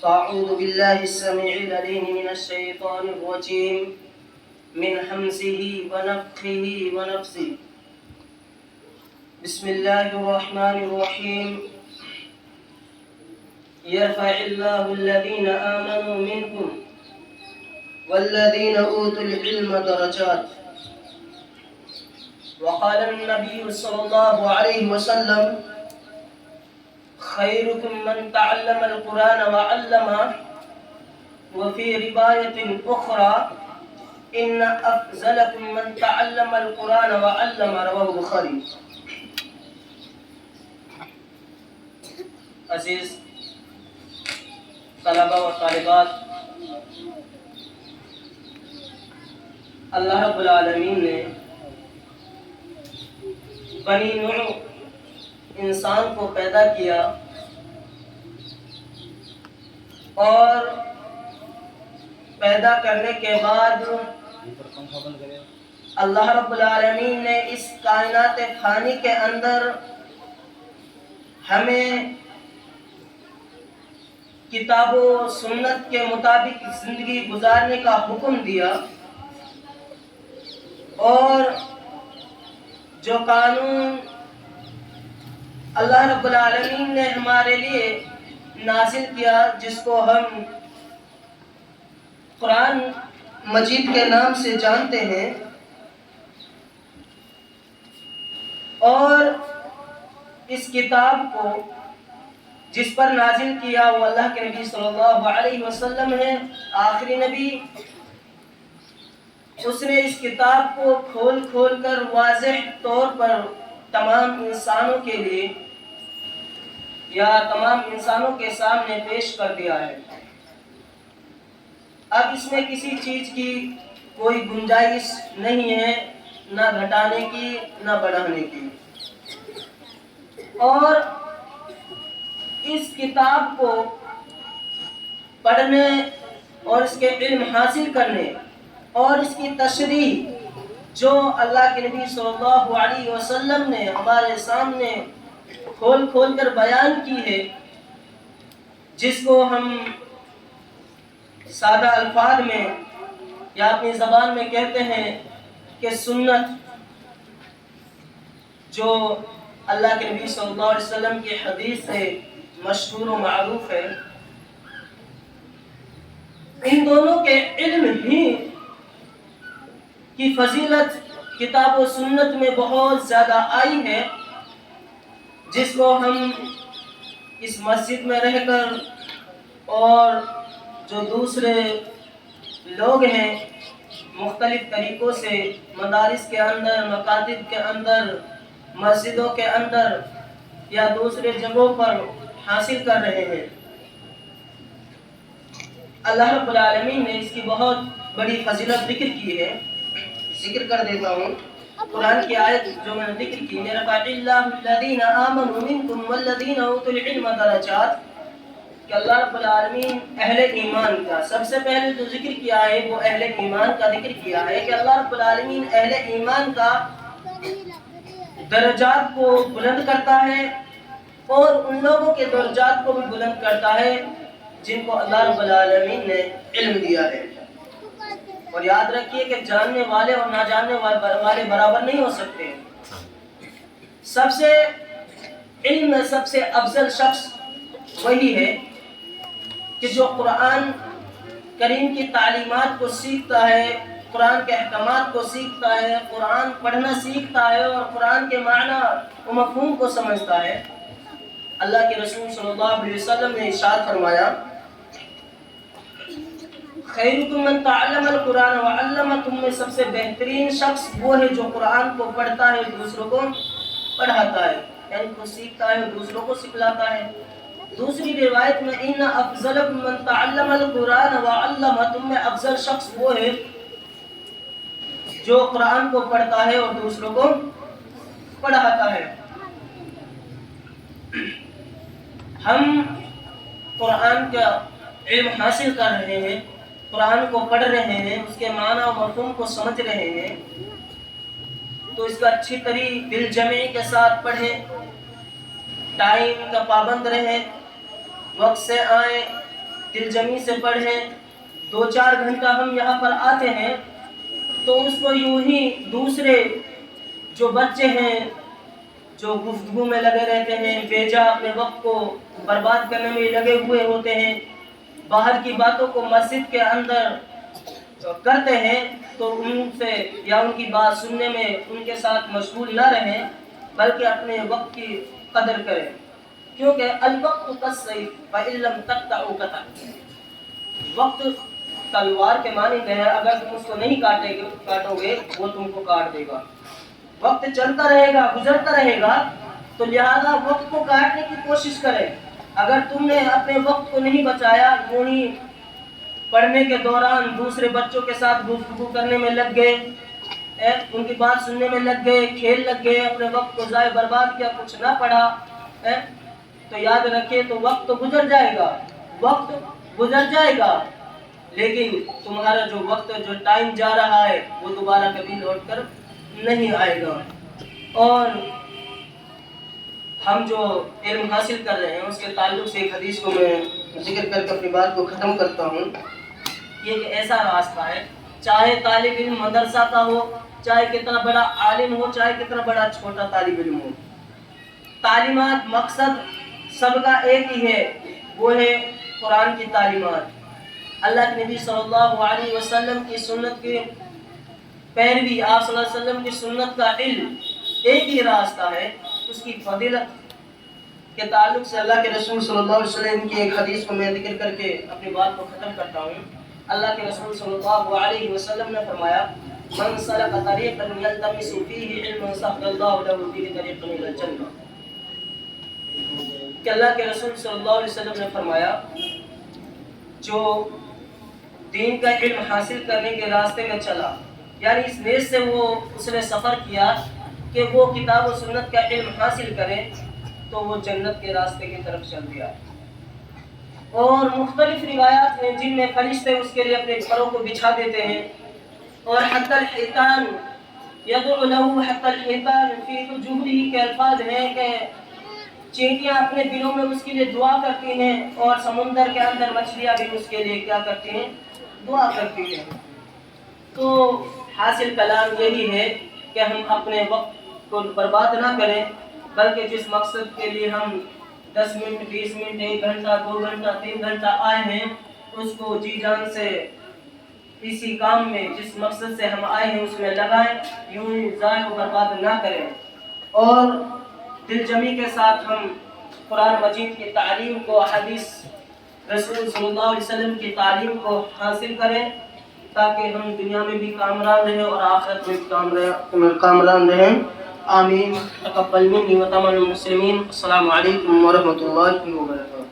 أعوذ بالله السميع العليم من الشيطان الرجيم من همزه ونفخه ونفسه. بسم الله الرحمن الرحيم. يرفع الله الذين آمنوا منكم والذين أوتوا العلم درجات. وقال النبي صلى الله عليه وسلم: خيركم من تعلم القرآن وعلمه. وفي رواية أخرى: إن أفضلكم من تعلم القرآن وعلم. رواه البخاری. عزیز طلبہ و طالبات، اللہ رب العالمین نے بنی نوح انسان کو پیدا کیا اور پیدا کرنے کے بعد اللہ رب العالمین نے اس کائنات فانی کے اندر ہمیں کتاب و سنت کے مطابق زندگی گزارنے کا حکم دیا، اور جو قانون اللہ رب العالمین نے ہمارے لیے نازل کیا، جس کو ہم قرآن مجید کے نام سے جانتے ہیں، اور اس کتاب کو جس پر نازل کیا وہ اللہ کے نبی صلی اللہ علیہ وسلم ہے، آخری نبی۔ اس نے اس کتاب کو کھول کھول کر واضح طور پر تمام انسانوں کے لیے یا تمام انسانوں کے سامنے پیش کر دیا ہے۔ اب اس میں کسی چیز کی کوئی گنجائش نہیں ہے، نہ گھٹانے کی نہ بڑھانے کی۔ اور اس کتاب کو پڑھنے اور اس کے علم حاصل کرنے اور اس کی تشریح جو اللہ کے نبی صلی اللہ علیہ وسلم نے ہمارے سامنے کھول کھول کر بیان کی ہے، جس کو ہم سادہ الفاظ میں یا اپنی زبان میں کہتے ہیں کہ سنت، جو اللہ کے نبی صلی اللہ علیہ وسلم کی حدیث سے مشہور و معروف ہے، ان دونوں کے علم ہی کی فضیلت کتاب و سنت میں بہت زیادہ آئی ہے، جس کو ہم اس مسجد میں رہ کر اور جو دوسرے لوگ ہیں مختلف طریقوں سے مدارس کے اندر، مکاتب کے اندر، مسجدوں کے اندر یا دوسرے جگہوں پر حاصل کر رہے ہیں، اللہ رب العالمین نے اس کی بہت بڑی فضیلت ذکر کی ہے۔ ذکر کر دیتا ہوں قرآن کی آیت جو میں نے ذکر کی ہے، رفع اللہ الذین آمنوا منکم والذین اوتوا العلم درجات، کہ اللہ رب العالمین اہل ایمان کا سب سے پہلے جو ذکر کیا ہے وہ اہل ایمان کا ذکر کیا ہے، کہ اللہ رب العالمین اہل ایمان کا درجات کو بلند کرتا ہے اور ان لوگوں کے درجات کو بھی بلند کرتا ہے جن کو اللہ رب العالمین نے علم دیا ہے۔ اور یاد رکھیے کہ جاننے والے اور نہ جاننے والے برابر نہیں ہو سکتے۔ سب سے علم میں سب سے افضل شخص وہی ہے کہ جو قرآن کریم کی تعلیمات کو سیکھتا ہے، قرآن کے احکامات کو سیکھتا ہے، قرآن پڑھنا سیکھتا ہے اور قرآن کے معنی و مفہوم کو سمجھتا ہے۔ اللہ کے رسول صلی اللہ علیہ وسلم نے ارشاد فرمایا: خیرکم من تعلم القرآن وعلمہ، تم میں سب سے بہترین شخص وہ ہے جو قرآن کو پڑھتا ہے، دوسروں کو پڑھاتا ہے، یعنی خود سیکھتا ہے اور دوسروں کو سکھلاتا ہے۔ دوسری روایت میں ان افضلکم من تعلم القرآن وعلمہ، تم میں افضل شخص وہ ہے جو قرآن کو پڑھتا ہے اور دوسروں کو پڑھاتا ہے۔ ہم قرآن کا علم حاصل کر رہے ہیں، قرآن کو پڑھ رہے ہیں، اس کے معنی و مفہوم کو سمجھ رہے ہیں، تو اس کا اچھی طرح دل جمعی کے ساتھ پڑھیں، ٹائم کا پابند رہیں، وقت سے آئیں، دل جمی سے پڑھیں. 2-4 گھنٹہ ہم یہاں پر آتے ہیں تو اس کو یوں ہی دوسرے جو بچے ہیں جو گفتگو میں لگے رہتے ہیں, بیجا اپنے وقت کو برباد کرنے میں لگے ہوئے ہوتے ہیں, باہر کی باتوں کو مسجد کے اندر کرتے ہیں, تو ان سے یا ان کی بات سننے میں ان کے ساتھ مشغول نہ رہیں بلکہ اپنے وقت کی قدر کریں, کیونکہ الوقت کالسیف فإن لم تقطعه قطعک. وقت تلوار کے مانند ہے, اگر تم اس کو نہیں کاٹو گے وہ تم کو کاٹ دے گا. وقت چلتا رہے گا, گزرتا رہے گا, تو لہذا وقت کو کاٹنے کی کوشش کریں. اگر تم نے اپنے وقت کو نہیں بچایا, یوں ہی پڑھنے کے دوران دوسرے بچوں کے ساتھ گفتگو کرنے میں لگ گئے, ان کی بات سننے میں لگ گئے, کھیل لگ گئے, اپنے وقت کو ضائع برباد کیا, کچھ نہ پڑھا, تو یاد رکھیں تو وقت تو گزر جائے گا, وقت گزر جائے گا, لیکن تمہارا جو وقت جو ٹائم جا رہا ہے وہ دوبارہ کبھی لوٹ کر نہیں آئے گا. اور ہم جو علم حاصل کر رہے ہیں اس کے تعلق سے ایک حدیث کو میں ذکر کر کے اپنی بات کو ختم کرتا ہوں. یہ ایک ایسا راستہ ہے, چاہے طالب علم مدرسہ کا ہو, چاہے کتنا بڑا عالم ہو, چاہے کتنا بڑا چھوٹا طالب علم ہو, تعلیمات مقصد سب کا ایک ہی ہے, وہ ہے قرآن کی تعلیمات. اللہ کے نبی صلی اللہ علیہ وسلم کی سنت کی پیروی, آپ صلی اللہ علیہ وسلم کی سنت کا علم ایک ہی راستہ ہے. اس کی فضیلت کے تعلق سے اللہ کے رسول صلی اللہ علیہ وسلم کی ایک حدیث کو میں ذکر کر کے اپنی بات کو ختم کرتا ہوں. اللہ کے رسول صلی اللہ علیہ وسلم نے فرمایا, من سلک طریقا یلتمس فیہ علما سہل اللہ لہ بہ طریقا الی الجنہ. کہ اللہ کے رسول صلی اللہ علیہ وسلم نے فرمایا, جو دین کا علم حاصل کرنے کے راستے میں چلا, یعنی اس نیت سے اس نے سفر کیا کہ وہ کتاب و سنت کا علم حاصل کرے, تو وہ جنت کے راستے کی طرف چل دیا. اور مختلف روایات ہیں جن میں فرشتے اس کے لیے اپنے پروں کو بچھا دیتے ہیں, اور حتی الحیتان یدعو له حتی الحیتان فی حجورہ کے الفاظ ہیں کہ چینٹیاں اپنے دلوں میں اس کے لیے دعا کرتی ہیں, اور سمندر کے اندر مچھلیاں بھی اس کے لیے کیا کرتی ہیں, دعا کرتی ہیں. تو حاصل کلام یہی ہے کہ ہم اپنے وقت کو برباد نہ کریں, بلکہ جس مقصد کے لیے ہم 10 منٹ 20 منٹ 1 گھنٹہ 2 گھنٹہ 3 گھنٹہ آئے ہیں, اس کو جی جان سے اسی کام میں جس مقصد سے ہم آئے ہیں اس میں لگائیں, یوں ہی ضائع و برباد نہ کریں. اور دل جمی کے ساتھ ہم قرآن مجید کی تعلیم کو, حدیث رسول صلی اللہ علیہ وسلم کی تعلیم کو حاصل کریں, تاکہ ہم دنیا میں بھی کامران رہیں اور آخرت میں بھی کامران رہیں. آمین. تقبل منی و تمام المسلمین. السلام علیکم ورحمۃ اللہ وبرکاتہ.